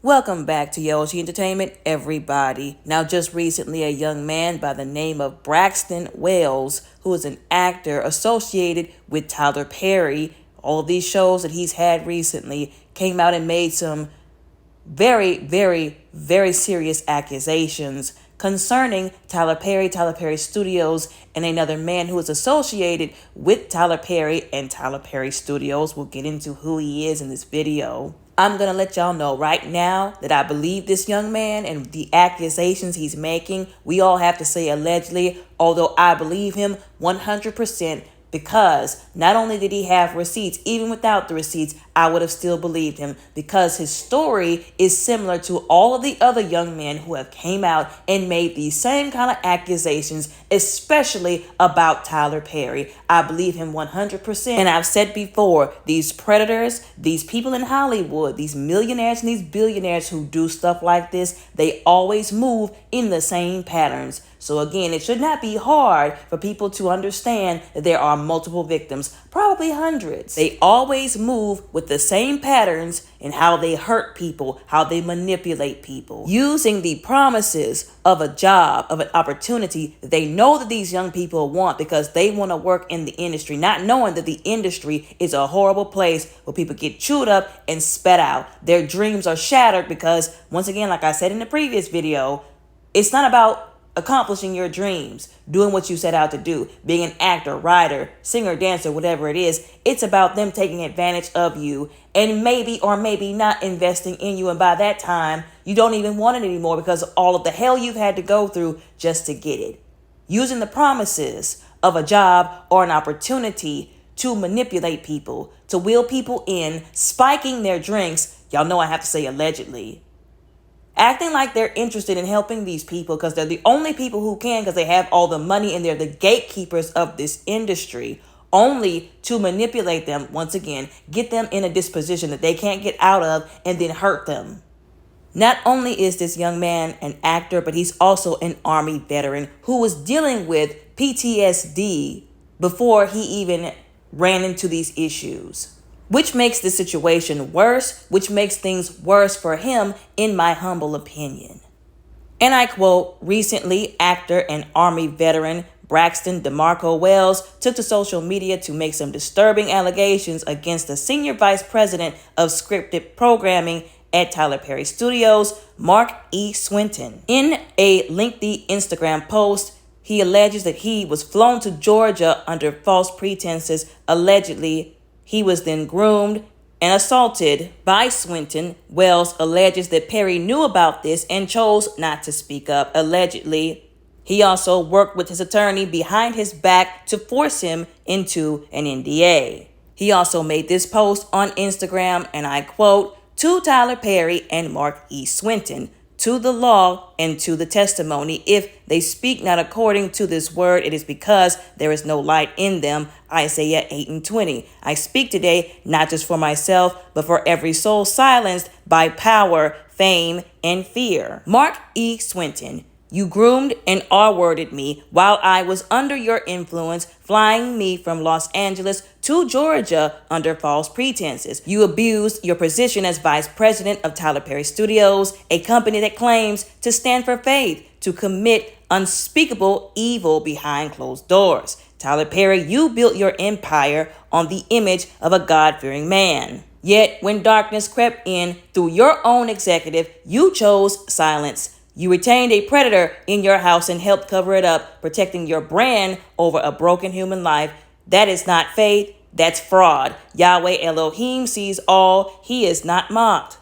Welcome back to Yoshi Entertainment, everybody. Now, just recently, a young man by the name of Braxton Wells, who is an actor associated with Tyler Perry, all of these shows that he's had recently, came out and made some very serious accusations concerning Tyler Perry Studios, and another man who is associated with Tyler Perry and Tyler Perry Studios. We'll get into who he is in this video. I'm going to let y'all know right now that I believe this young man and the accusations he's making. We all have to say allegedly, although I believe him 100%. Because not only did he have receipts, even without the receipts, I would have still believed him, because his story is similar to all of the other young men who have came out and made these same kind of accusations, especially about Tyler Perry. I believe him 100%. And I've said before, these predators, these people in Hollywood, these millionaires and these billionaires who do stuff like this, they always move in the same patterns. So again, it should not be hard for people to understand that there are multiple victims, probably hundreds. They always move with the same patterns in how they hurt people, how they manipulate people, using the promises of a job, of an opportunity that they know that these young people want because they want to work in the industry, not knowing that the industry is a horrible place where people get chewed up and spat out. Their dreams are shattered because, once again, like I said in the previous video, it's not about accomplishing your dreams, doing what you set out to do, being an actor, writer, singer, dancer, whatever it is. It's about them taking advantage of you and maybe or maybe not investing in you. And by that time, you don't even want it anymore because of all of the hell you've had to go through just to get it. Using the promises of a job or an opportunity to manipulate people, to wheel people in, spiking their drinks. Y'all know I have to say allegedly. Acting like they're interested in helping these people because they're the only people who can, because they have all the money and they're the gatekeepers of this industry, only to manipulate them, once again, get them in a disposition that they can't get out of and then hurt them. Not only is this young man an actor, but he's also an Army veteran who was dealing with PTSD before he even ran into these issues, which makes the situation worse, which makes things worse for him, in my humble opinion. And I quote, recently, actor and Army veteran Braxton DeMarco Wells took to social media to make some disturbing allegations against the senior vice president of scripted programming at Tyler Perry Studios, Mark E. Swinton. In a lengthy Instagram post, he alleges that he was flown to Georgia under false pretenses. Allegedly, he was then groomed and assaulted by Swinton. Wells alleges that Perry knew about this and chose not to speak up. Allegedly, he also worked with his attorney behind his back to force him into an NDA. He also made this post on Instagram, and I quote, "To Tyler Perry and Mark E. Swinton, to the law and to the testimony, if they speak not according to this word, it is because there is no light in them." Isaiah 8:20. I speak today not just for myself, but for every soul silenced by power, fame, and fear. Mark E. Swinton, you groomed and R-worded me while I was under your influence, flying me from Los Angeles to Georgia under false pretenses. You abused your position as vice president of Tyler Perry Studios, a company that claims to stand for faith, to commit unspeakable evil behind closed doors. Tyler Perry, you built your empire on the image of a God-fearing man. Yet, when darkness crept in through your own executive, you chose silence. You retained a predator in your house and helped cover it up, protecting your brand over a broken human life. That is not faith, that's fraud. Yahweh Elohim sees all, he is not mocked.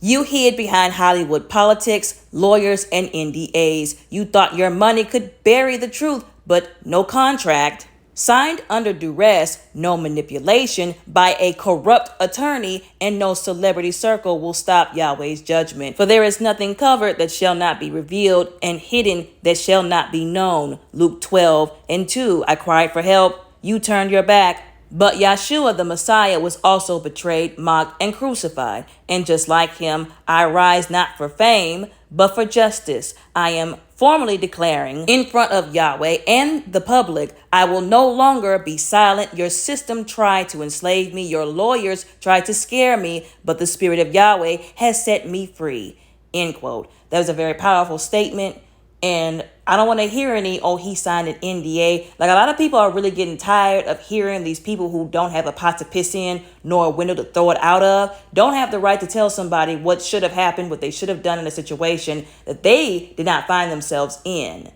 You hid behind Hollywood politics, lawyers, and NDAs. You thought your money could bury the truth, but no contract. Signed under duress, no manipulation by a corrupt attorney, and no celebrity circle will stop Yahweh's judgment. For there is nothing covered that shall not be revealed, and hidden that shall not be known. Luke 12:2. I cried for help. You turned your back. But Yeshua the Messiah was also betrayed, mocked, and crucified. And just like him, I rise not for fame, but for justice. I am formally declaring in front of Yahweh and the public, I will no longer be silent. Your system tried to enslave me. Your lawyers tried to scare me, but the Spirit of Yahweh has set me free. End quote. That was a very powerful statement. And I don't want to hear any, oh, he signed an NDA. Like, a lot of people are really getting tired of hearing these people who don't have a pot to piss in nor a window to throw it out of, don't have the right to tell somebody what should have happened, what they should have done in a situation that they did not find themselves in.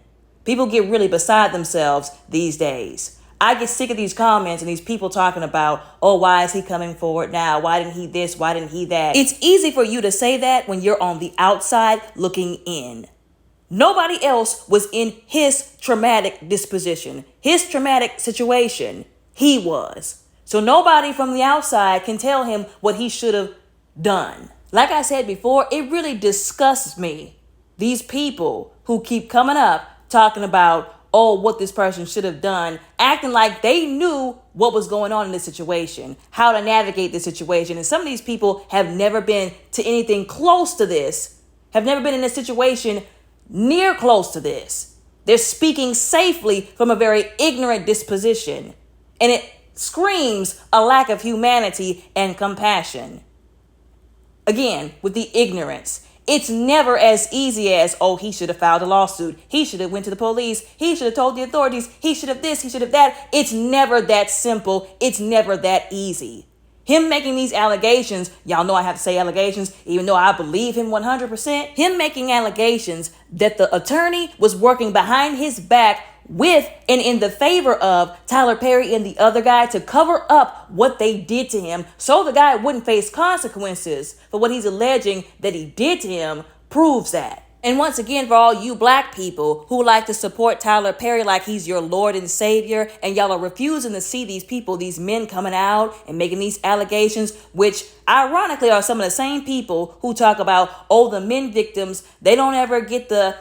People get really beside themselves these days. I get sick of these comments and these people talking about, oh, why is he coming forward now? Why didn't he this? Why didn't he that? It's easy for you to say that when you're on the outside looking in. Nobody else was in his traumatic disposition, his traumatic situation. He was. So nobody from the outside can tell him what he should have done. Like I said before, it really disgusts me. These people who keep coming up talking about, oh, what this person should have done, acting like they knew what was going on in this situation, how to navigate the situation. And some of these people have never been to anything close to this, have never been in a situation near close to this. They're speaking safely from a very ignorant disposition. And it screams a lack of humanity and compassion. Again, with the ignorance. It's never as easy as, oh, he should have filed a lawsuit. He should have went to the police. He should have told the authorities. He should have this. He should have that. It's never that simple. It's never that easy. Him making these allegations, y'all know I have to say allegations, even though I believe him 100%. Him making allegations that the attorney was working behind his back with and in the favor of Tyler Perry and the other guy to cover up what they did to him so the guy wouldn't face consequences for what he's alleging that he did to him proves that. And once again, for all you black people who like to support Tyler Perry like he's your Lord and Savior, and y'all are refusing to see these people, these men coming out and making these allegations, which ironically are some of the same people who talk about, oh, the men victims, they don't ever get the,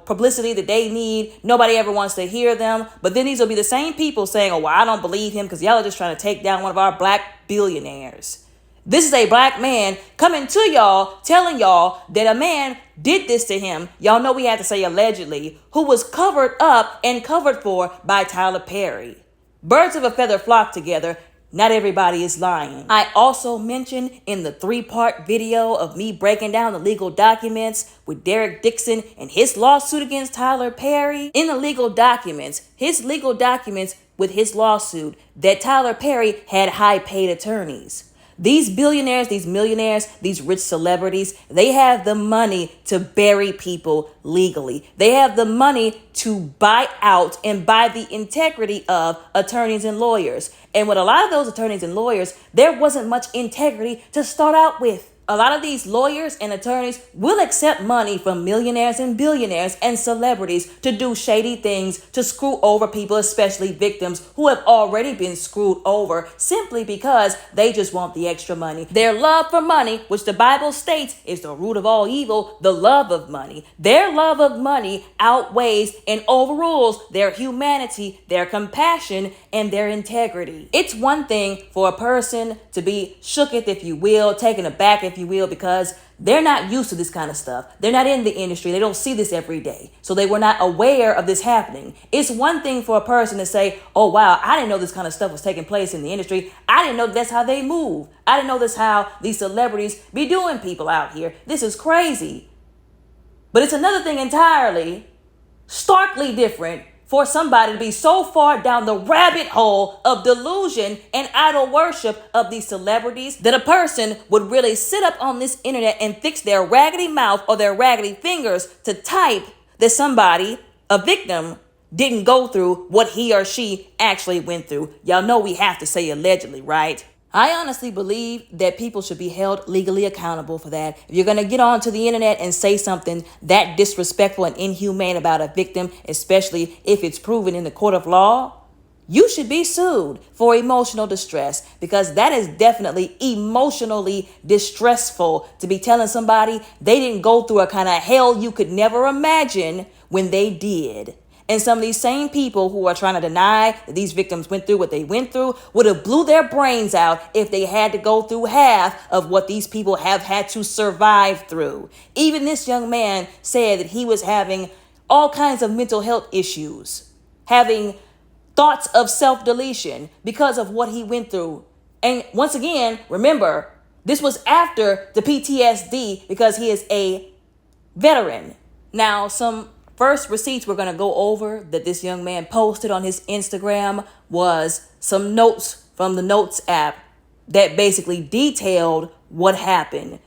publicity that they need. Nobody ever wants to hear them. But then these will be the same people saying, oh, well, I don't believe him because y'all are just trying to take down one of our black billionaires. This is a black man coming to y'all, telling y'all that a man did this to him. Y'all know we had to say allegedly, who was covered up and covered for by Tyler Perry. Birds of a feather flock together. Not everybody is lying. I also mentioned in the 3-part video of me breaking down the legal documents with Derek Dixon and his lawsuit against Tyler Perry. In the legal documents, his legal documents with his lawsuit, that Tyler Perry had high-paid attorneys. These billionaires, these millionaires, these rich celebrities, they have the money to bury people legally. They have the money to buy out and buy the integrity of attorneys and lawyers. And with a lot of those attorneys and lawyers, there wasn't much integrity to start out with. A lot of these lawyers and attorneys will accept money from millionaires and billionaires and celebrities to do shady things, to screw over people, especially victims who have already been screwed over simply because they just want the extra money. Their love for money, which the Bible states is the root of all evil, the love of money. Their love of money outweighs and overrules their humanity, their compassion, and their integrity. It's one thing for a person to be shooketh, if you will, taken aback, if you will, because they're not used to this kind of stuff. They're not in the industry. They don't see this every day. So they were not aware of this happening. It's one thing for a person to say, oh, wow, I didn't know this kind of stuff was taking place in the industry. I didn't know that's how they move. I didn't know that's how these celebrities be doing people out here. This is crazy. But it's another thing entirely, starkly different, for somebody to be so far down the rabbit hole of delusion and idol worship of these celebrities that a person would really sit up on this internet and fix their raggedy mouth or their raggedy fingers to type that somebody, a victim, didn't go through what he or she actually went through. Y'all know we have to say allegedly, right? I honestly believe that people should be held legally accountable for that. If you're going to get onto the internet and say something that disrespectful and inhumane about a victim, especially if it's proven in the court of law, you should be sued for emotional distress, because that is definitely emotionally distressful to be telling somebody they didn't go through a kind of hell you could never imagine when they did. And some of these same people who are trying to deny that these victims went through what they went through would have blew their brains out if they had to go through half of what these people have had to survive through. Even this young man said that he was having all kinds of mental health issues, having thoughts of self-deletion because of what he went through. And once again, remember, this was after the PTSD because he is a veteran. Now, some first receipts we're going to go over that this young man posted on his Instagram was some notes from the Notes app that basically detailed what happened.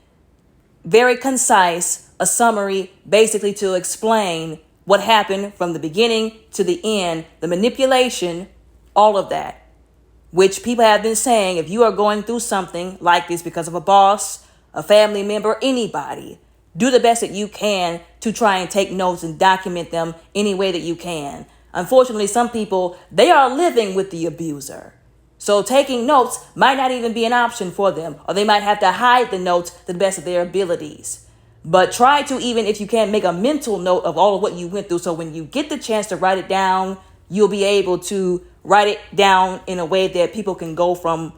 Very concise, a summary basically to explain what happened from the beginning to the end, the manipulation, all of that. Which people have been saying, if you are going through something like this because of a boss, a family member, anybody, do the best that you can to try and take notes and document them any way that you can. Unfortunately, some people, they are living with the abuser. So taking notes might not even be an option for them, or they might have to hide the notes to the best of their abilities. But try to, even if you can, make a mental note of all of what you went through. So when you get the chance to write it down, you'll be able to write it down in a way that people can go from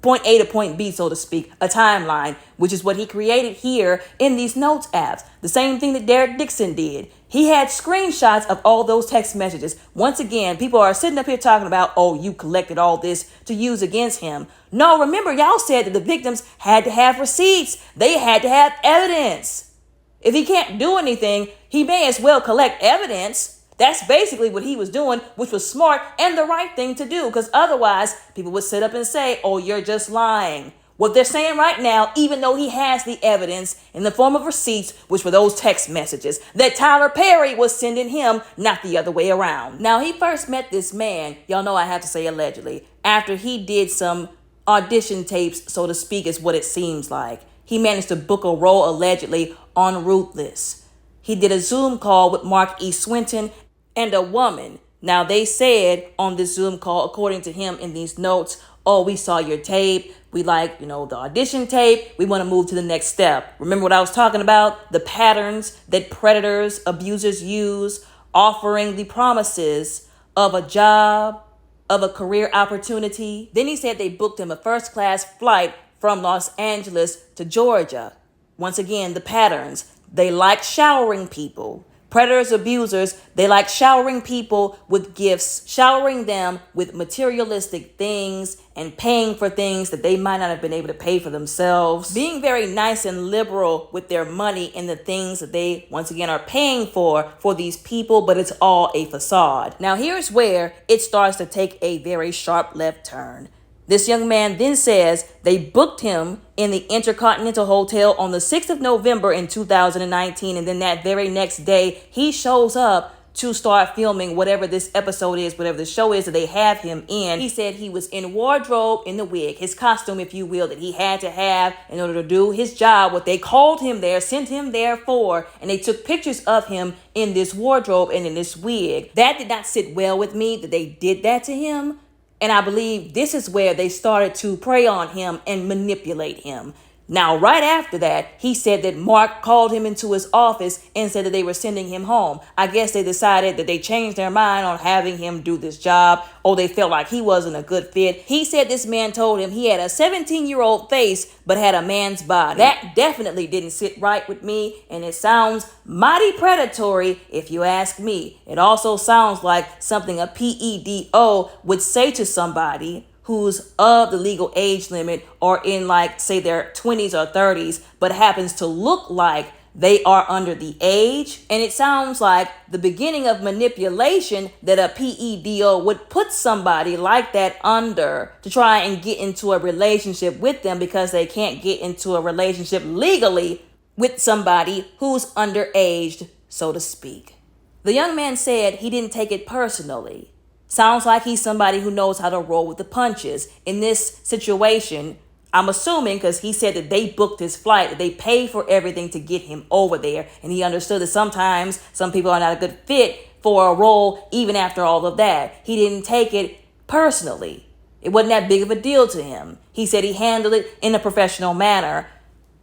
point A to point B, so to speak, a timeline, which is what he created here in these Notes apps. The same thing that Derek Dixon did. He had screenshots of all those text messages. Once again, people are sitting up here talking about, oh, you collected all this to use against him. No, remember, y'all said that the victims had to have receipts. They had to have evidence. If he can't do anything, he may as well collect evidence. That's basically what he was doing, which was smart and the right thing to do, because otherwise people would sit up and say, oh, you're just lying. What they're saying right now, even though he has the evidence in the form of receipts, which were those text messages that Tyler Perry was sending him, not the other way around. Now, he first met this man, y'all know I have to say allegedly, after he did some audition tapes, so to speak, is what it seems like. He managed to book a role allegedly on Ruthless. He did a Zoom call with Mark E. Swinton and a woman. Now, they said on this Zoom call, according to him in these notes, oh, we saw your tape. We like, the audition tape. We want to move to the next step. Remember what I was talking about? The patterns that predators, abusers use, offering the promises of a job, of a career opportunity. Then he said they booked him a first-class flight from Los Angeles to Georgia. Once again, the patterns. They like showering people. Predators, abusers, they like showering people with gifts, showering them with materialistic things and paying for things that they might not have been able to pay for themselves. Being very nice and liberal with their money and the things that they, once again, are paying for these people, but it's all a facade. Now, here's where it starts to take a very sharp left turn. This young man then says they booked him in the Intercontinental Hotel on the 6th of November in 2019. And then that very next day, he shows up to start filming whatever this episode is, whatever the show is that they have him in. He said he was in wardrobe, in the wig, his costume, if you will, that he had to have in order to do his job, what they called him there, sent him there for. And they took pictures of him in this wardrobe and in this wig. That did not sit well with me that they did that to him. And I believe this is where they started to prey on him and manipulate him. Now, right after that, he said that Mark called him into his office and said that they were sending him home. I guess they decided that they changed their mind on having him do this job, or they felt like he wasn't a good fit. He said this man told him he had a 17-year-old face but had a man's body. That definitely didn't sit right with me, and it sounds mighty predatory if you ask me. It also sounds like something a PEDO would say to somebody who's of the legal age limit or in say their 20s or 30s, but happens to look like they are under the age. And it sounds like the beginning of manipulation that a PEDO would put somebody like that under to try and get into a relationship with them because they can't get into a relationship legally with somebody who's underaged, so to speak. The young man said he didn't take it personally. Sounds like he's somebody who knows how to roll with the punches. In this situation, I'm assuming because he said that they booked his flight, that they paid for everything to get him over there. And he understood that sometimes some people are not a good fit for a role even after all of that. He didn't take it personally. It wasn't that big of a deal to him. He said he handled it in a professional manner.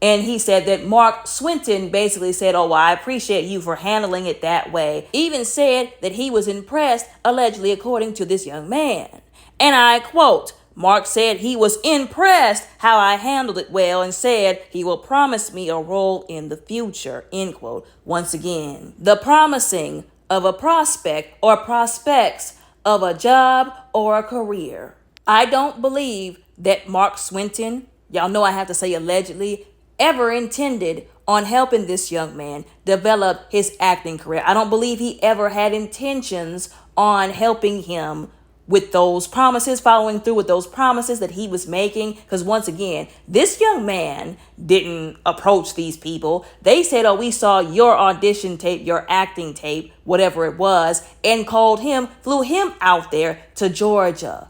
And he said that Mark Swinton basically said, oh, well, I appreciate you for handling it that way. Even said that he was impressed, allegedly, according to this young man. And I quote, Mark said he was impressed how I handled it well and said he will promise me a role in the future, end quote. Once again, the promising of a prospect or prospects of a job or a career. I don't believe that Mark Swinton, y'all know I have to say allegedly, ever intended on helping this young man develop his acting career. I don't believe he ever had intentions on helping him with those promises, following through with those promises that he was making. Because once again, this young man didn't approach these people. They said, oh, we saw your audition tape, your acting tape, whatever it was, and called him, flew him out there to Georgia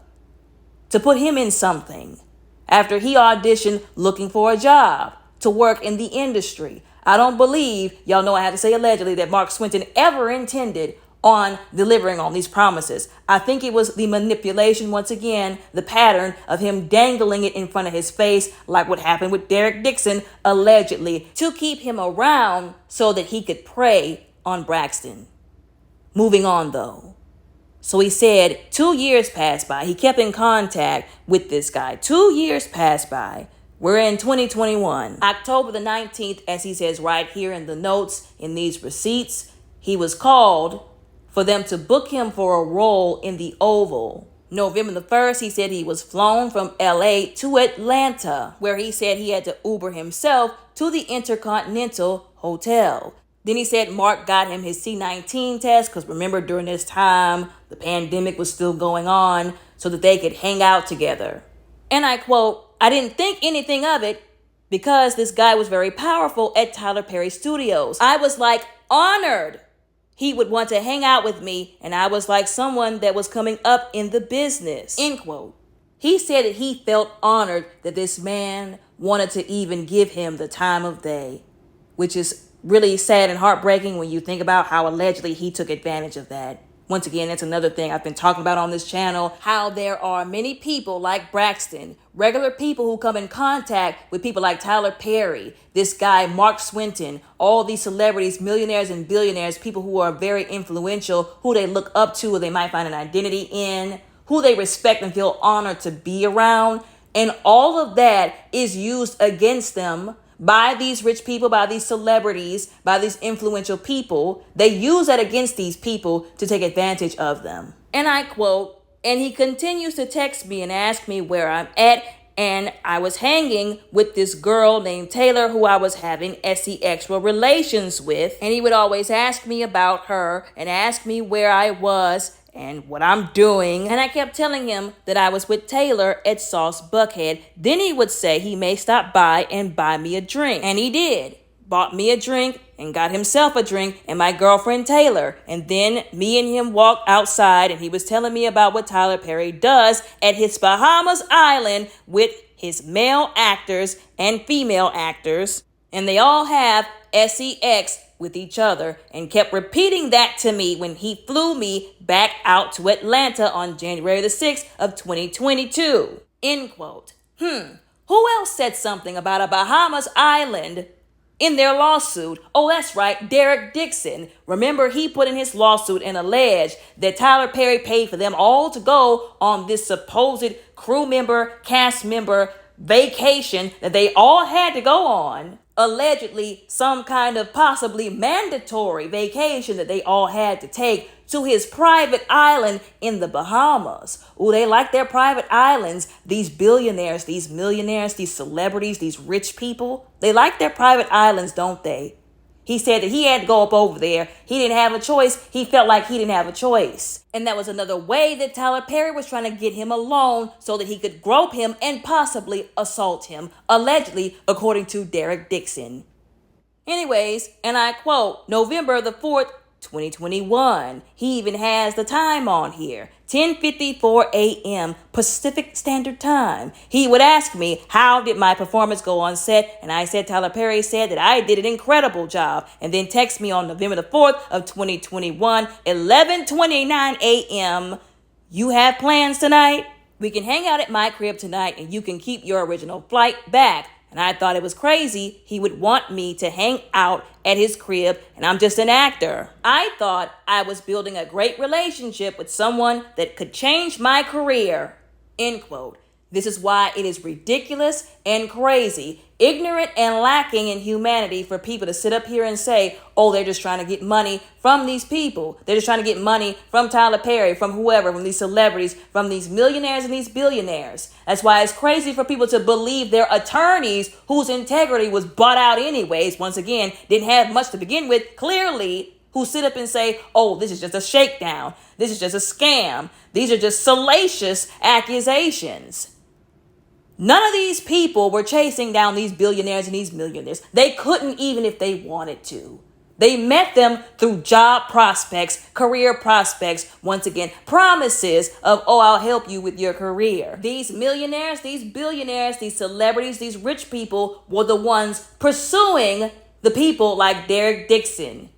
to put him in something after he auditioned looking for a job to work in the industry. I don't believe, y'all know I have to say allegedly, that Mark Swinton ever intended on delivering on these promises. I think it was the manipulation, once again, the pattern of him dangling it in front of his face, like what happened with Derek Dixon, allegedly, to keep him around so that he could prey on Braxton. Moving on, though. So he said 2 years passed by. He kept in contact with this guy. 2 years passed by. We're in 2021. October the 19th, as he says right here in the notes, in these receipts, he was called for them to book him for a role in the Oval. November the 1st, he said he was flown from LA to Atlanta, where he said he had to Uber himself to the Intercontinental Hotel. Then he said Mark got him his C-19 test, because remember, during this time, the pandemic was still going on, so that they could hang out together. And I quote, I didn't think anything of it because this guy was very powerful at Tyler Perry Studios. I was like honored he would want to hang out with me, and I was like someone that was coming up in the business, end quote. He said that he felt honored that this man wanted to even give him the time of day, which is really sad and heartbreaking when you think about how allegedly he took advantage of that. Once again, that's another thing I've been talking about on this channel, how there are many people like Braxton, regular people who come in contact with people like Tyler Perry, this guy, Mark Swinton, all these celebrities, millionaires and billionaires, people who are very influential, who they look up to, or they might find an identity in, who they respect and feel honored to be around. And all of that is used against them by these rich people, by these celebrities, by these influential people. They use that against these people to take advantage of them. And I quote, and he continues to text me and ask me where I'm at. And I was hanging with this girl named Taylor who I was having sexual relations with. And he would always ask me about her and ask me where I was and what I'm doing. And I kept telling him that I was with Taylor at Sauce Buckhead. Then he would say he may stop by and buy me a drink. And he did. Bought me a drink and got himself a drink and my girlfriend Taylor. And then me and him walked outside and he was telling me about what Tyler Perry does at his Bahamas Island with his male actors and female actors. And they all have sex with each other, and kept repeating that to me when he flew me back out to Atlanta on January the 6th of 2022. End quote. Who else said something about a Bahamas Island in their lawsuit? Oh, that's right, Derek Dixon. Remember, he put in his lawsuit and alleged that Tyler Perry paid for them all to go on this supposed crew member, cast member vacation that they all had to go on. Allegedly some kind of possibly mandatory vacation that they all had to take to his private island in the Bahamas. Ooh, they like their private islands. These billionaires, these millionaires, these celebrities, these rich people, they like their private islands, don't they? He said that he had to go up over there. He didn't have a choice. He felt like he didn't have a choice. And that was another way that Tyler Perry was trying to get him alone so that he could grope him and possibly assault him, allegedly, according to Derek Dixon. Anyways, and I quote, November the 4th, 2021. He even has the time on here, 10:54 a.m. Pacific Standard Time. He would ask me, how did my performance go on set? And I said, Tyler Perry said that I did an incredible job. And then text me on November the 4th of 2021, 11:29 a.m. You have plans tonight? We can hang out at my crib tonight and you can keep your original flight back. And I thought it was crazy he would want me to hang out at his crib, and I'm just an actor. I thought I was building a great relationship with someone that could change my career, end quote. This is why it is ridiculous and crazy, ignorant and lacking in humanity for people to sit up here and say, oh, they're just trying to get money from these people. They're just trying to get money from Tyler Perry, from whoever, from these celebrities, from these millionaires and these billionaires. That's why it's crazy for people to believe their attorneys, whose integrity was bought out anyways, once again, didn't have much to begin with, clearly, who sit up and say, oh, this is just a shakedown. This is just a scam. These are just salacious accusations. None of these people were chasing down these billionaires and these millionaires. They couldn't even if they wanted to. They met them through job prospects, career prospects, once again, promises of, oh, I'll help you with your career. These millionaires, these billionaires, these celebrities, these rich people were the ones pursuing the people like Derek Dixon,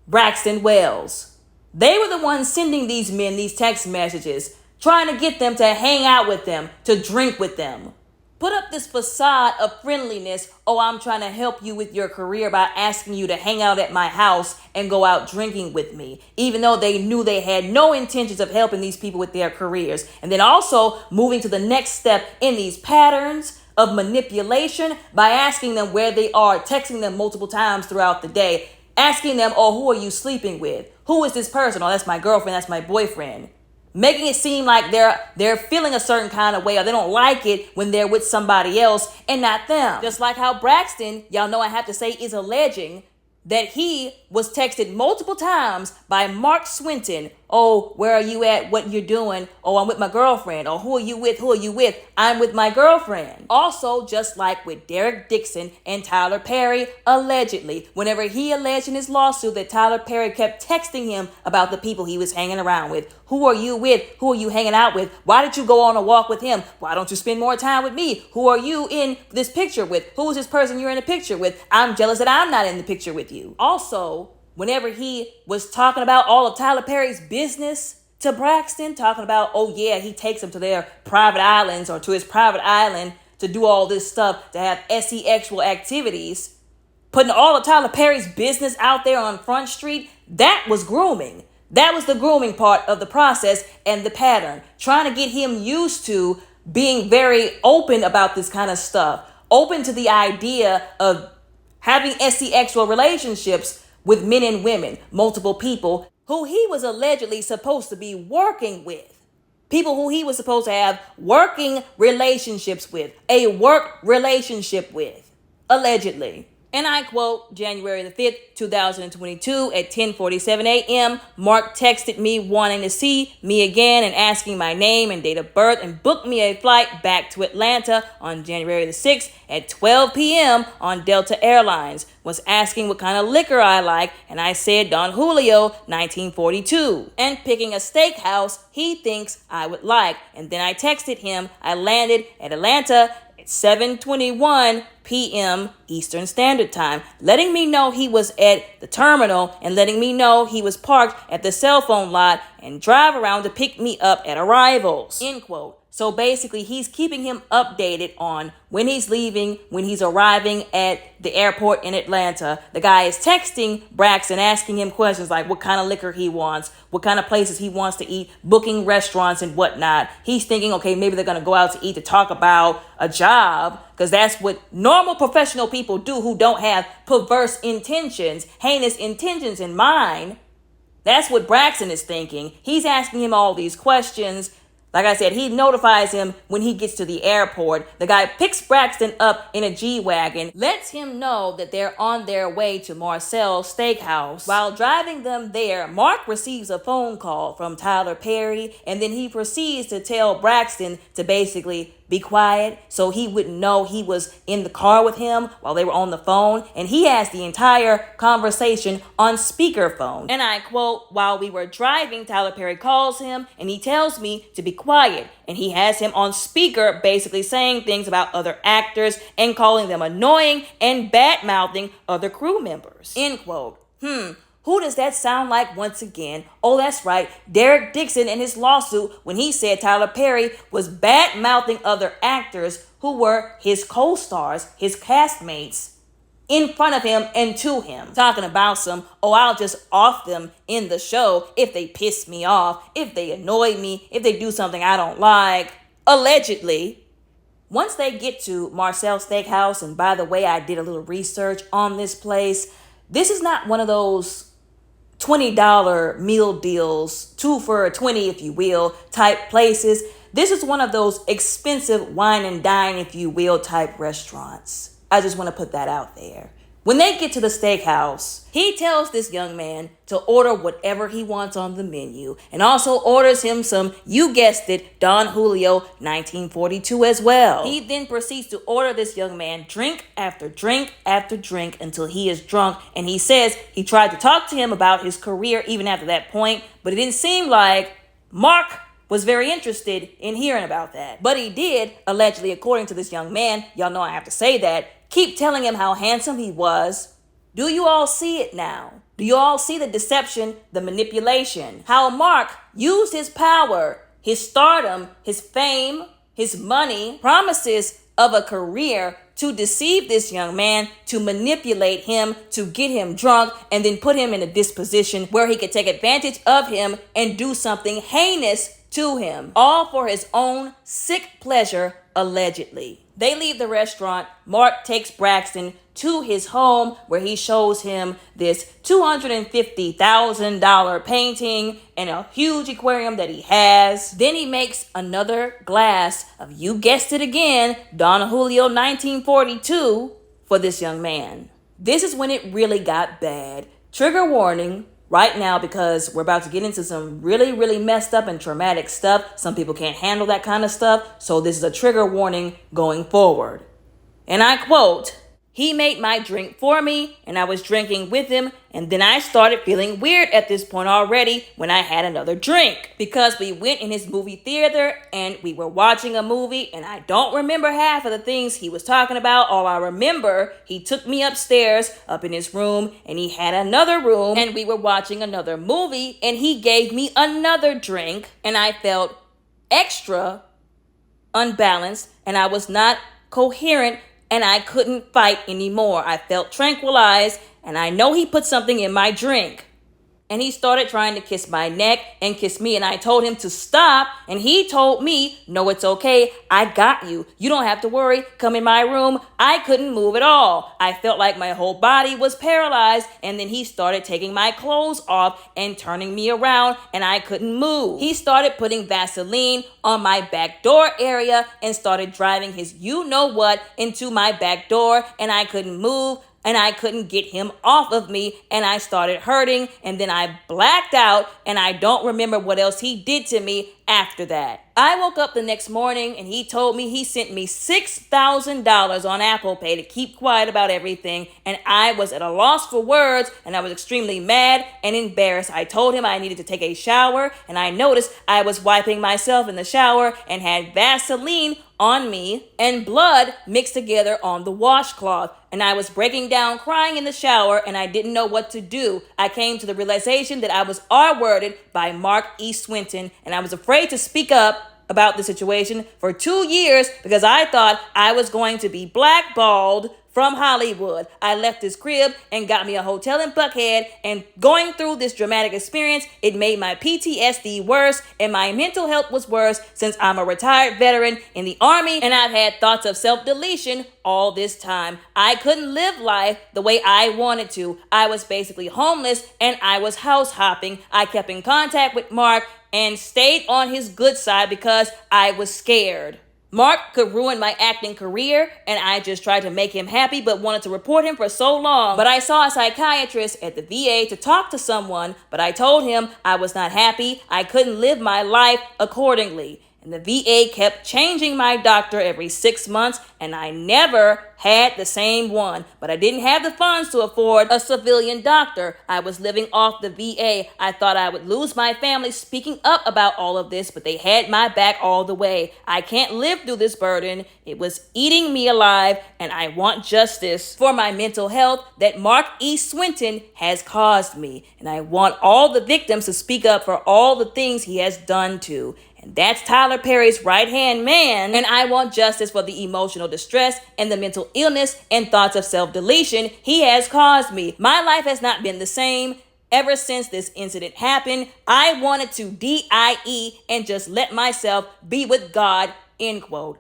Braxton Wells. They were the ones sending these men these text messages, trying to get them to hang out with them, to drink with them. Put up this facade of friendliness. Oh, I'm trying to help you with your career by asking you to hang out at my house and go out drinking with me, even though they knew they had no intentions of helping these people with their careers. And then also moving to the next step in these patterns of manipulation by asking them where they are, texting them multiple times throughout the day, asking them, oh, who are you sleeping with? Who is this person? Oh, that's my girlfriend. That's my boyfriend. Making it seem like they're feeling a certain kind of way, or they don't like it when they're with somebody else and not them. Just like how Braxton, y'all know I have to say, is alleging that he was texted multiple times by Mark Swinton. Oh, where are you at? What you're doing? Oh, I'm with my girlfriend. Oh, who are you with? Who are you with? I'm with my girlfriend. Also, just like with Derek Dixon and Tyler Perry, allegedly, whenever he alleged in his lawsuit that Tyler Perry kept texting him about the people he was hanging around with. Who are you with? Who are you hanging out with? Why did you go on a walk with him? Why don't you spend more time with me? Who are you in this picture with? Who is this person you're in a picture with? I'm jealous that I'm not in the picture with you. Also, whenever he was talking about all of Tyler Perry's business to Braxton, talking about, oh yeah, he takes them to their private islands or to his private island to do all this stuff, to have sexual activities, putting all of Tyler Perry's business out there on Front Street, that was grooming. That was the grooming part of the process and the pattern, trying to get him used to being very open about this kind of stuff, open to the idea of having sexual relationships with men and women, multiple people who he was allegedly supposed to be working with. People who he was supposed to have working relationships with, a work relationship with, allegedly. And I quote, January the 5th, 2022 at 10:47 a.m., Mark texted me wanting to see me again and asking my name and date of birth and booked me a flight back to Atlanta on January the 6th at 12 p.m. on Delta Airlines. Was asking what kind of liquor I like, and I said Don Julio 1942. And picking a steakhouse he thinks I would like. And then I texted him I landed at Atlanta at 7:21 p.m. Eastern Standard Time, letting me know he was at the terminal and letting me know he was parked at the cell phone lot and drive around to pick me up at arrivals. End quote. So basically, he's keeping him updated on when he's leaving, when he's arriving at the airport in Atlanta. The guy is texting Braxton, asking him questions like what kind of liquor he wants, what kind of places he wants to eat, booking restaurants and whatnot. He's thinking, okay, maybe they're going to go out to eat to talk about a job, because that's what normal professional people do who don't have perverse intentions, heinous intentions in mind. That's what Braxton is thinking. He's asking him all these questions. Like I said, he notifies him when he gets to the airport. The guy picks Braxton up in a G-Wagon, lets him know that they're on their way to Marcel's Steakhouse. While driving them there, Mark receives a phone call from Tyler Perry, and then he proceeds to tell Braxton to basically be quiet so he wouldn't know he was in the car with him while they were on the phone. And he has the entire conversation on speakerphone. And I quote, while we were driving, Tyler Perry calls him and he tells me to be quiet. And he has him on speaker basically saying things about other actors and calling them annoying and bad-mouthing other crew members. End quote. Who does that sound like once again? Oh, that's right. Derek Dixon in his lawsuit when he said Tyler Perry was bad-mouthing other actors who were his co-stars, his castmates, in front of him and to him. Talking about some, oh, I'll just off them in the show if they piss me off, if they annoy me, if they do something I don't like. Allegedly. Once they get to Marcel's Steakhouse, and by the way, I did a little research on this place. This is not one of those $20 meal deals, 2 for $20, if you will, type places. This is one of those expensive wine and dine, if you will, type restaurants. I just want to put that out there. When they get to the steakhouse, he tells this young man to order whatever he wants on the menu, and also orders him some, you guessed it, Don Julio 1942 as well. He then proceeds to order this young man drink after drink after drink until he is drunk, and he says he tried to talk to him about his career even after that point, but it didn't seem like Mark was very interested in hearing about that. But he did, allegedly, according to this young man, y'all know I have to say that, keep telling him how handsome he was. Do you all see it now? Do you all see the deception, the manipulation? How Mark used his power, his stardom, his fame, his money, promises of a career to deceive this young man, to manipulate him, to get him drunk, and then put him in a disposition where he could take advantage of him and do something heinous to him, all for his own sick pleasure, allegedly. They leave the restaurant. Mark takes Braxton to his home where he shows him this $250,000 painting and a huge aquarium that he has. Then he makes another glass of, you guessed it again, Don Julio 1942 for this young man. This is when it really got bad. Trigger warning right now, because we're about to get into some really, really messed up and traumatic stuff. Some people can't handle that kind of stuff. So this is a trigger warning going forward. And I quote, "He made my drink for me and I was drinking with him. And then I started feeling weird at this point already when I had another drink, because we went in his movie theater and we were watching a movie, and I don't remember half of the things he was talking about. All I remember, he took me upstairs up in his room and he had another room and we were watching another movie and he gave me another drink and I felt extra unbalanced and I was not coherent and I couldn't fight anymore. I felt tranquilized, and I know he put something in my drink. And he started trying to kiss my neck and kiss me, and I told him to stop, and he told me, no, it's okay, I got you. You don't have to worry, come in my room. I couldn't move at all. I felt like my whole body was paralyzed, and then he started taking my clothes off and turning me around, and I couldn't move. He started putting Vaseline on my back door area and started driving his you-know-what into my back door, and I couldn't move. And I couldn't get him off of me, and I started hurting, and then I blacked out, and I don't remember what else he did to me after that. I woke up the next morning, and he told me he sent me $6,000 on Apple Pay to keep quiet about everything, and I was at a loss for words, and I was extremely mad and embarrassed. I told him I needed to take a shower, and I noticed I was wiping myself in the shower and had Vaseline on me and blood mixed together on the washcloth. And I was breaking down crying in the shower and I didn't know what to do. I came to the realization that I was R-worded by Mark E. Swinton, and I was afraid to speak up about the situation for 2 years because I thought I was going to be blackballed from Hollywood. I left his crib and got me a hotel in Buckhead, and going through this dramatic experience, it made my PTSD worse and my mental health was worse since I'm a retired veteran in the Army and I've had thoughts of self-deletion all this time. I couldn't live life the way I wanted to. I was basically homeless and I was house hopping. I kept in contact with Mark and stayed on his good side because I was scared. Mark could ruin my acting career, and I just tried to make him happy but wanted to report him for so long. But I saw a psychiatrist at the VA to talk to someone, but I told him I was not happy. I couldn't live my life accordingly. And the VA kept changing my doctor every 6 months, and I never had the same one. But I didn't have the funds to afford a civilian doctor. I was living off the VA. I thought I would lose my family speaking up about all of this, but they had my back all the way. I can't live through this burden. It was eating me alive, and I want justice for my mental health that Mark E. Swinton has caused me. And I want all the victims to speak up for all the things he has done to. And that's Tyler Perry's right-hand man. And I want justice for the emotional distress and the mental illness and thoughts of self-deletion he has caused me. My life has not been the same ever since this incident happened. I wanted to DIE and just let myself be with God, end quote.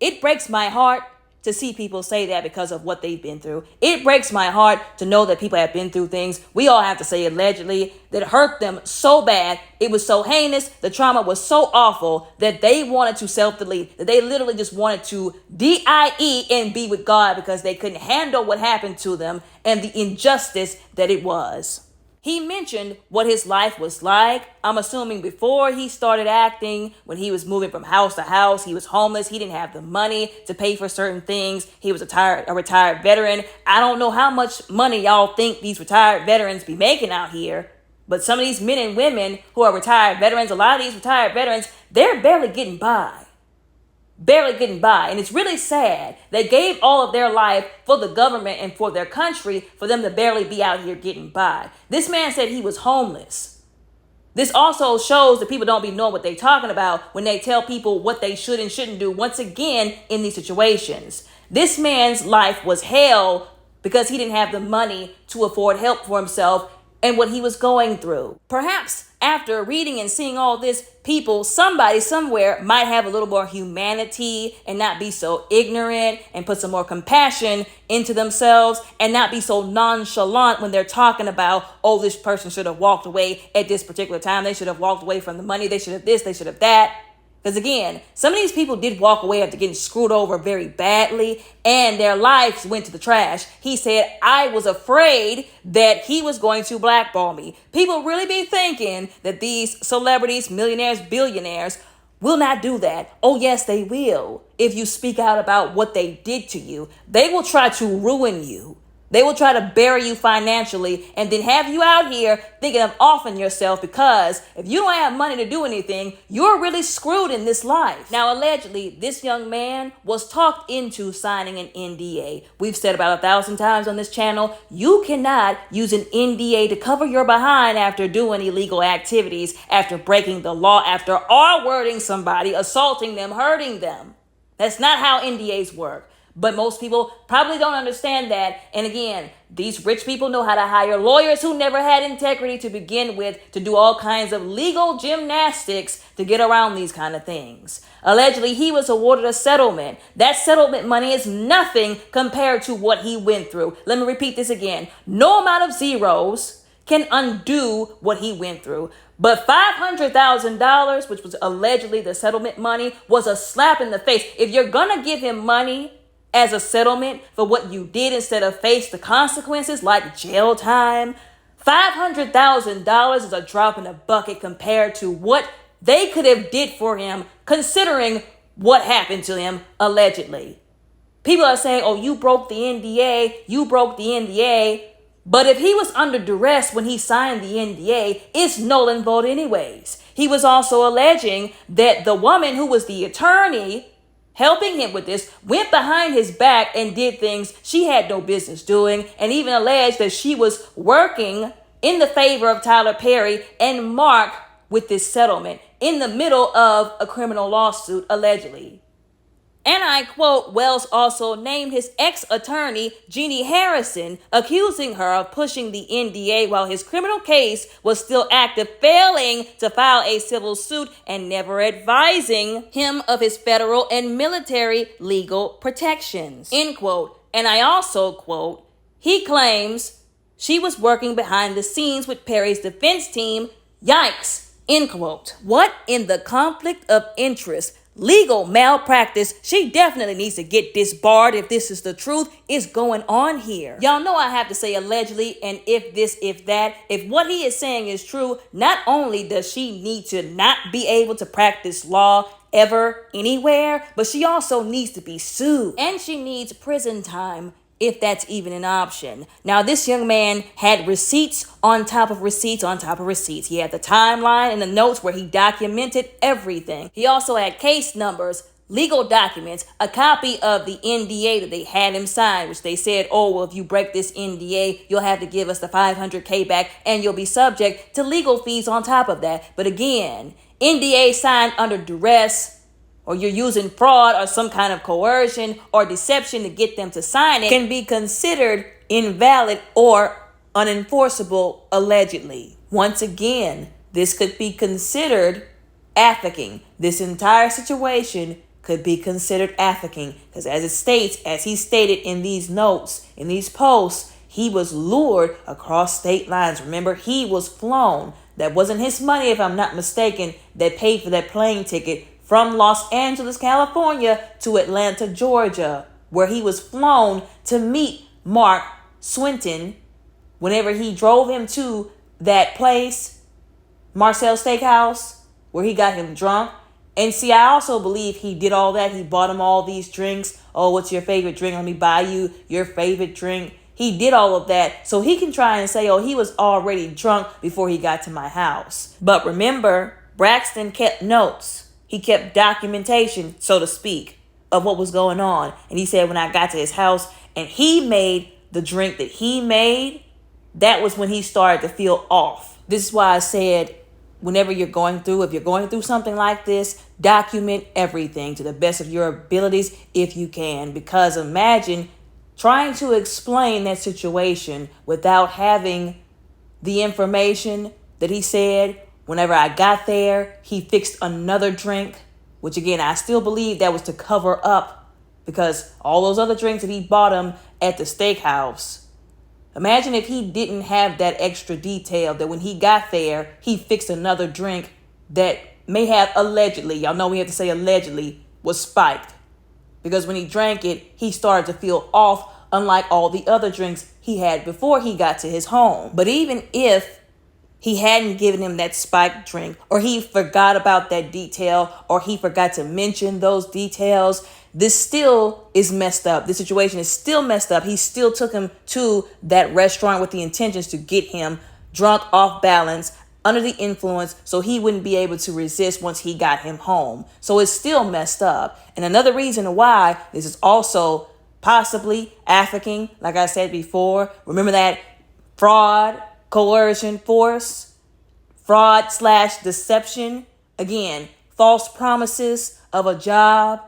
It breaks my heart to see people say that because of what they've been through. It breaks my heart to know that people have been through things, we all have to say allegedly, that hurt them so bad, it was so heinous, the trauma was so awful that they wanted to self-delete, that they literally just wanted to die and be with God because they couldn't handle what happened to them and the injustice that it was. He mentioned what his life was like. I'm assuming before he started acting, when he was moving from house to house, he was homeless. He didn't have the money to pay for certain things. He was a retired veteran. I don't know how much money y'all think these retired veterans be making out here, but some of these men and women who are retired veterans, a lot of these retired veterans, they're barely getting by. Barely getting by. And it's really sad. They gave all of their life for the government and for their country for them to barely be out here getting by. This man said he was homeless. This also shows that people don't be knowing what they're talking about when they tell people what they should and shouldn't do once again in these situations. This man's life was hell because he didn't have the money to afford help for himself and what he was going through. Perhaps after reading and seeing all this, people, somebody somewhere might have a little more humanity and not be so ignorant and put some more compassion into themselves and not be so nonchalant when they're talking about, oh, this person should have walked away at this particular time. They should have walked away from the money. They should have this, they should have that. Because again, some of these people did walk away after getting screwed over very badly and their lives went to the trash. He said, I was afraid that he was going to blackball me. People really be thinking that these celebrities, millionaires, billionaires will not do that. Oh, yes, they will. If you speak out about what they did to you, they will try to ruin you. They will try to bury you financially and then have you out here thinking of offing yourself because if you don't have money to do anything, you're really screwed in this life. Now, allegedly, this young man was talked into signing an NDA. We've said about 1,000 times on this channel, you cannot use an NDA to cover your behind after doing illegal activities, after breaking the law, after R-wording somebody, assaulting them, hurting them. That's not how NDAs work. But most people probably don't understand that. And again, these rich people know how to hire lawyers who never had integrity to begin with to do all kinds of legal gymnastics to get around these kind of things. Allegedly, he was awarded a settlement. That settlement money is nothing compared to what he went through. Let me repeat this again. No amount of zeros can undo what he went through. But $500,000, which was allegedly the settlement money, was a slap in the face. If you're going to give him money as a settlement for what you did instead of face the consequences like jail time, $500,000 is a drop in the bucket compared to what they could have did for him, considering what happened to him allegedly. People are saying, oh, you broke the NDA, you broke the NDA. But if he was under duress when he signed the NDA, it's null and void anyways. He was also alleging that the woman who was the attorney helping him with this went behind his back and did things she had no business doing, and even alleged that she was working in the favor of Tyler Perry and Mark with this settlement in the middle of a criminal lawsuit, allegedly. And I quote, Wells also named his ex-attorney, Jeannie Harrison, accusing her of pushing the NDA while his criminal case was still active, failing to file a civil suit and never advising him of his federal and military legal protections, end quote. And I also quote, he claims she was working behind the scenes with Perry's defense team, yikes, end quote. What in the conflict of interest, legal malpractice, she definitely needs to get disbarred if this is the truth, is going on here. Y'all know I have to say allegedly and if this, if that. If what he is saying is true, not only does she need to not be able to practice law ever, anywhere, but she also needs to be sued. And she needs prison time, if that's even an option. Now, this young man had receipts on top of receipts on top of receipts. He had the timeline and the notes where he documented everything. He also had case numbers, legal documents, a copy of the NDA that they had him sign, which they said, oh, well, if you break this NDA, you'll have to give us the $500K back and you'll be subject to legal fees on top of that. But again, NDA signed under duress, or you're using fraud or some kind of coercion or deception to get them to sign it, can be considered invalid or unenforceable, allegedly. Once again, this could be considered trafficking. This entire situation could be considered trafficking, because as he stated in these notes, in these posts, he was lured across state lines. Remember, he was flown. That wasn't his money, if I'm not mistaken, that paid for that plane ticket from Los Angeles, California to Atlanta, Georgia, where he was flown to meet Mark Swinton whenever he drove him to that place, Marcel Steakhouse, where he got him drunk. And see, I also believe he did all that. He bought him all these drinks. Oh, what's your favorite drink? Let me buy you your favorite drink. He did all of that so he can try and say, oh, he was already drunk before he got to my house. But remember, Braxton kept notes. He kept documentation, so to speak, of what was going on. And he said when I got to his house and he made the drink that he made, that was when he started to feel off. This is why I said, whenever if you're going through something like this, document everything to the best of your abilities if you can. Because imagine trying to explain that situation without having the information that he said. Whenever I got there, he fixed another drink, which again, I still believe that was to cover up, because all those other drinks that he bought him at the steakhouse. Imagine if he didn't have that extra detail that when he got there, he fixed another drink that may have allegedly, y'all know we have to say allegedly, was spiked. Because when he drank it, he started to feel off, unlike all the other drinks he had before he got to his home. But even if he hadn't given him that spiked drink, or he forgot about that detail, or he forgot to mention those details, this still is messed up. This situation is still messed up. He still took him to that restaurant with the intentions to get him drunk, off balance, under the influence, so he wouldn't be able to resist once he got him home. So it's still messed up. And another reason why this is also possibly trafficking, like I said before, remember that fraud, coercion, force, fraud/deception. Again, false promises of a job.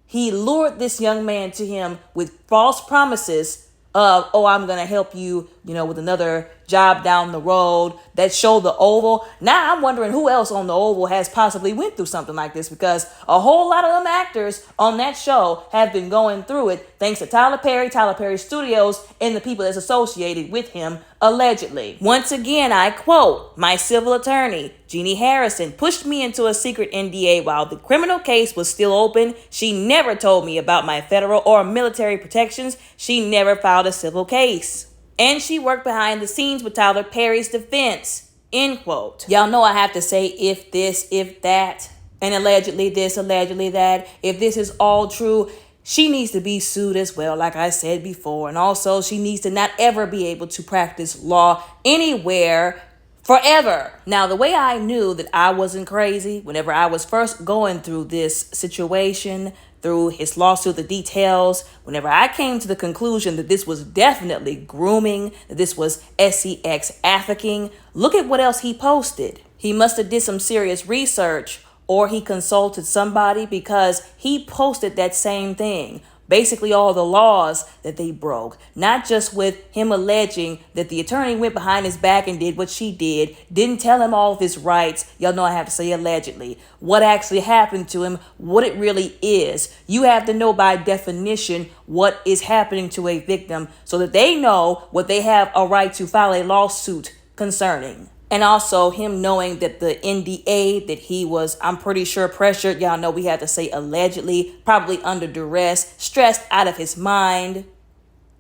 He lured this young man to him with false promises of, oh, I'm going to help you, with another job down the road. That show, The Oval. Now I'm wondering who else on The Oval has possibly went through something like this, because a whole lot of them actors on that show have been going through it thanks to Tyler Perry Studios, and the people that's associated with him, allegedly. Once again, I quote, my civil attorney, Jeannie Harrison, pushed me into a secret NDA while the criminal case was still open. She never told me about my federal or military protections. She never filed a civil case. And she worked behind the scenes with Tyler Perry's defense, end quote. Y'all know I have to say if this, if that, and allegedly this, allegedly that. If this is all true, she needs to be sued as well, like I said before. And also, she needs to not ever be able to practice law anywhere forever. Now, the way I knew that I wasn't crazy, whenever I was first going through this situation, through his lawsuit, the details, whenever I came to the conclusion that this was definitely grooming, that this was sex trafficking, look at what else he posted. He must have did some serious research, or he consulted somebody, because he posted that same thing. Basically all the laws that they broke, not just with him alleging that the attorney went behind his back and did what she did, didn't tell him all of his rights. Y'all know I have to say allegedly. What actually happened to him, what it really is. You have to know by definition what is happening to a victim so that they know what they have a right to file a lawsuit concerning. And also him knowing that the NDA that he was, I'm pretty sure, pressured. Y'all know we had to say allegedly, probably under duress, stressed out of his mind,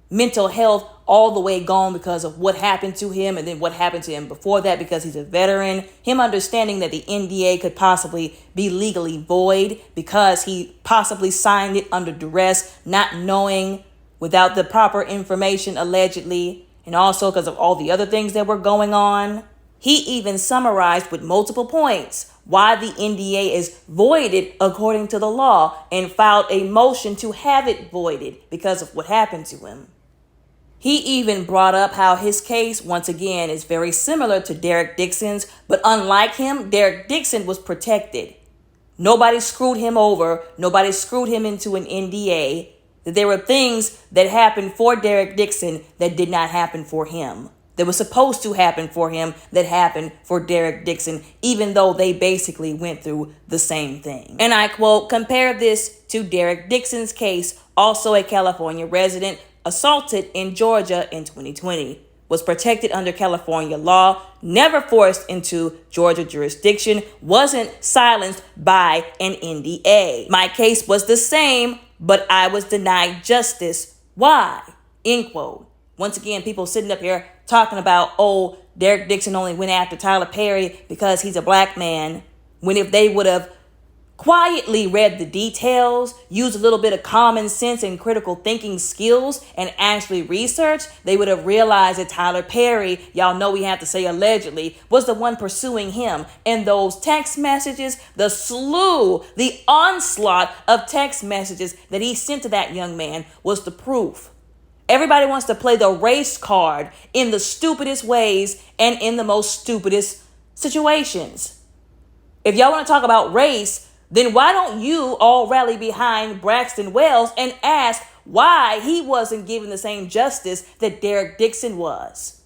mental health all the way gone because of what happened to him, and then what happened to him before that because he's a veteran. Him understanding that the NDA could possibly be legally void because he possibly signed it under duress, not knowing, without the proper information allegedly, and also because of all the other things that were going on. He even summarized with multiple points why the NDA is voided according to the law, and filed a motion to have it voided because of what happened to him. He even brought up how his case, once again, is very similar to Derek Dixon's, but unlike him, Derek Dixon was protected. Nobody screwed him over. Nobody screwed him into an NDA. That there were things that happened for Derek Dixon that did not happen for him. that was supposed to happen for him that happened for Derek Dixon, even though they basically went through the same thing. And I quote, compare this to Derek Dixon's case, also a California resident assaulted in Georgia in 2020, was protected under California law, never forced into Georgia jurisdiction, wasn't silenced by an NDA. My case was the same, but I was denied justice. Why? End quote. Once again, people sitting up here talking about, oh, Derek Dixon only went after Tyler Perry because he's a black man, when if they would have quietly read the details, used a little bit of common sense and critical thinking skills, and actually researched, they would have realized that Tyler Perry, y'all know we have to say allegedly, was the one pursuing him. And those text messages, the slew, the onslaught of text messages that he sent to that young man was the proof. Everybody wants to play the race card in the stupidest ways and in the most stupidest situations. If y'all want to talk about race, then why don't you all rally behind Braxton Wells and ask why he wasn't given the same justice that Derek Dixon was?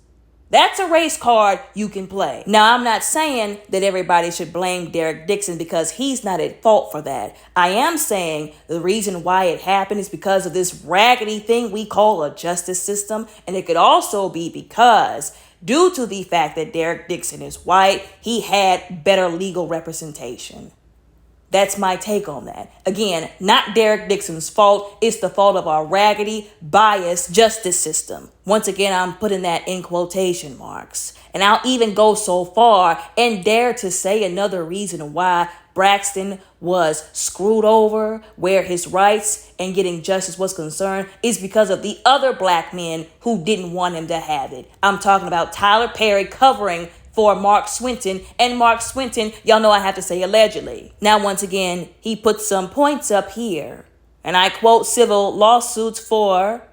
That's a race card you can play. Now, I'm not saying that everybody should blame Derek Dixon because he's not at fault for that. I am saying the reason why it happened is because of this raggedy thing we call a justice system. And it could also be because, due to the fact that Derek Dixon is white, he had better legal representation. That's my take on that. Again, not Derek Dixon's fault. It's the fault of our raggedy, biased justice system. Once again, I'm putting that in quotation marks. And I'll even go so far and dare to say another reason why Braxton was screwed over, where his rights and getting justice was concerned, is because of the other black men who didn't want him to have it. I'm talking about Tyler Perry covering for Mark Swinton, and Mark Swinton, y'all know I have to say allegedly. Now, once again, he put some points up here, and I quote, civil lawsuits for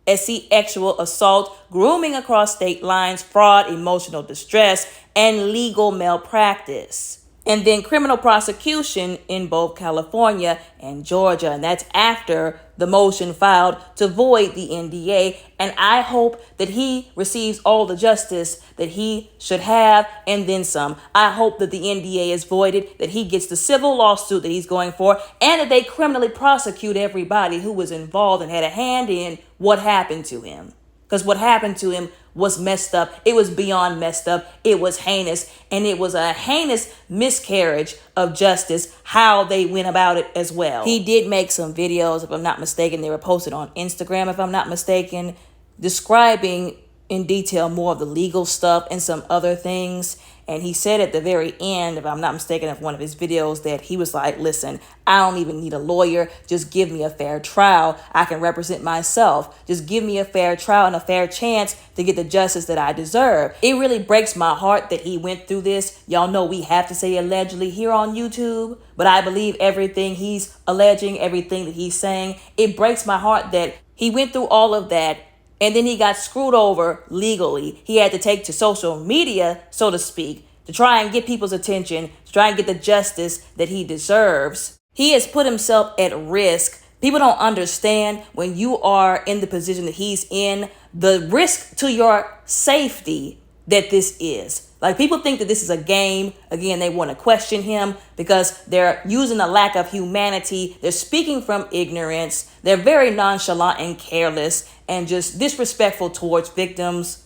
sexual assault, grooming across state lines, fraud, emotional distress, and legal malpractice. And then criminal prosecution in both California and Georgia. And that's after the motion filed to void the NDA. And I hope that he receives all the justice that he should have and then some. I hope that the NDA is voided, that he gets the civil lawsuit that he's going for, and that they criminally prosecute everybody who was involved and had a hand in what happened to him. Because what happened to him was messed up. It was beyond messed up. It was heinous. And it was a heinous miscarriage of justice, how they went about it as well. He did make some videos, if I'm not mistaken. They were posted on Instagram, if I'm not mistaken, describing in detail more of the legal stuff and some other things. And he said at the very end, if I'm not mistaken, of one of his videos, that he was like, listen, I don't even need a lawyer. Just give me a fair trial. I can represent myself. Just give me a fair trial and a fair chance to get the justice that I deserve. It really breaks my heart that he went through this. Y'all know we have to say allegedly here on YouTube, but I believe everything he's alleging, everything that he's saying. It breaks my heart that he went through all of that. And then he got screwed over legally. He had to take to social media, so to speak, to try and get people's attention, to try and get the justice that he deserves. He has put himself at risk. People don't understand when you are in the position that he's in, the risk to your safety that this is. Like, people think that this is a game. Again, they want to question him because they're using a lack of humanity. They're speaking from ignorance. They're very nonchalant and careless and just disrespectful towards victims.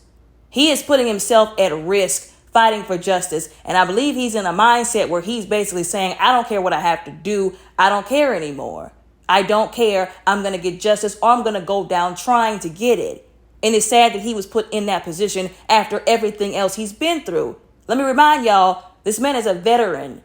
He is putting himself at risk fighting for justice. And I believe he's in a mindset where he's basically saying, I don't care what I have to do. I don't care anymore. I don't care. I'm going to get justice, or I'm going to go down trying to get it. And it's sad that he was put in that position after everything else he's been through. Let me remind y'all, this man is a veteran.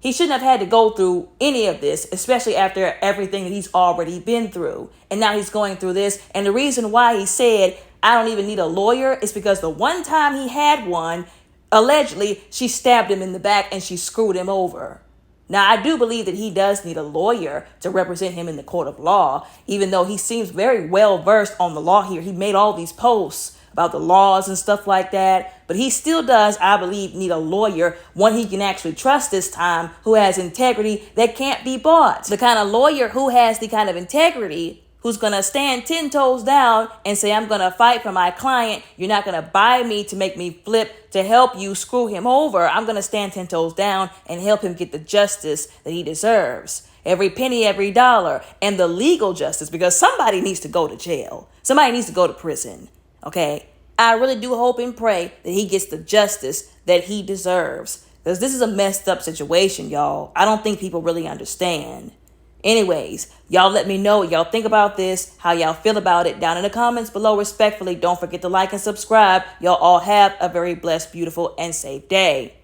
He shouldn't have had to go through any of this, especially after everything that he's already been through. And now he's going through this. And the reason why he said, I don't even need a lawyer, is because the one time he had one, allegedly, she stabbed him in the back and she screwed him over. Now, I do believe that he does need a lawyer to represent him in the court of law, even though he seems very well versed on the law here. He made all these posts about the laws and stuff like that. But he still does, I believe, need a lawyer, one he can actually trust this time, who has integrity that can't be bought. The kind of lawyer who has the kind of integrity, who's going to stand 10 toes down and say, I'm going to fight for my client. You're not going to buy me to make me flip to help you screw him over. I'm going to stand 10 toes down and help him get the justice that he deserves. Every penny, every dollar, and the legal justice, because somebody needs to go to jail. Somebody needs to go to prison. Okay? I really do hope and pray that he gets the justice that he deserves. Because this is a messed up situation, y'all. I don't think people really understand. Anyways, y'all let me know what y'all think about this, how y'all feel about it down in the comments below respectfully. Don't forget to like and subscribe. Y'all all have a very blessed, beautiful, and safe day.